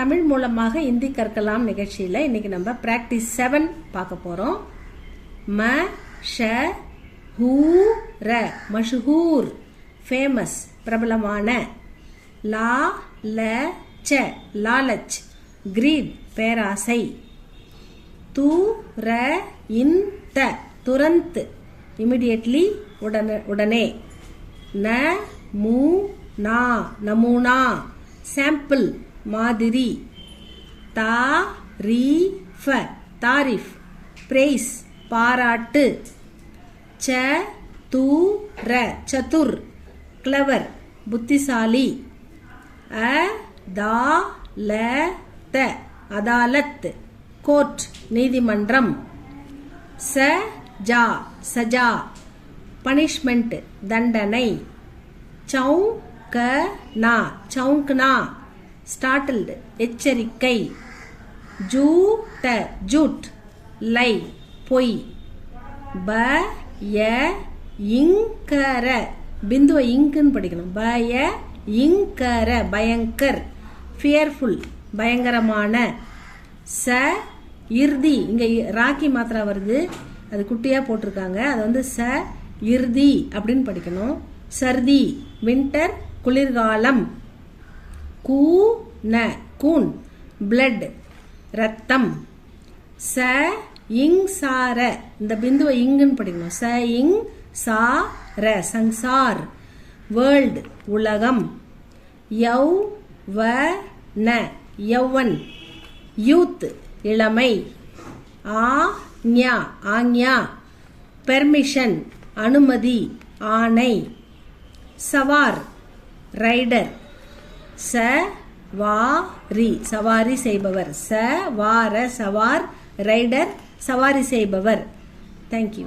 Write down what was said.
தமிழ் மூலமாக இந்தி கற்கலாம் நிகழ்ச்சியில் இன்னைக்கு நம்ம பிராக்டிஸ் 7 பார்க்க போறோம். ம ஷ ஹூ ர மஷ்ஹூர் ஃபேமஸ் பிரபலமான. லா ல ச லாலச் கிரீட் பேராசை. து ர இன் த துரந்த் இமிடியட்லி உடனே. ந மூ நா நமூனா சாம்பிள் மாதிரி. தா ரீ ஃப தாரிஃப் பிரேஸ் பாராட்டு. ச து ர சதுர் கிளவர் புத்திசாலி. அ தா ல த அதாலத் கோர்ட் நீதிமன்றம். ச ஜா சஜா பனிஷ்மெண்ட் தண்டனை. சௌ க நா சவுங்க்னா ஸ்டார்டில்டு எச்சரிக்கை. ஜூ ட ஜூட் லை பொய். ப ய இங்கர பிந்துவ இங்குன்னு படிக்கணும். ப ய இங்கர பயங்கர் ஃபியர்ஃபுல் பயங்கரமான. ச இர்தி இங்க ராக்கி மாத்திரா வருது, அது குட்டியா போட்டிருக்காங்க, அது வந்து ச இர்தி அப்படின்னு படிக்கணும். சர்தி வின்டர் குளிர்காலம். கூ ந கூன் பிளட் ரத்தம். ச இங் சார இந்த பிந்துவை இங்குன்னு படிக்கணும். ச இங் சா ர சங்சார் வேர்ல்டு உலகம். யௌ வ ந யௌவன் யூத் இளமை. ஆ ஞா ஆக்ஞா பெர்மிஷன் அனுமதி ஆணை. சவார் ரைடர். ச வா ரி சவாரி செய்பவர். ச வார சவார் ரைடர் சவாரி செய்பவர். தேங்க்யூ.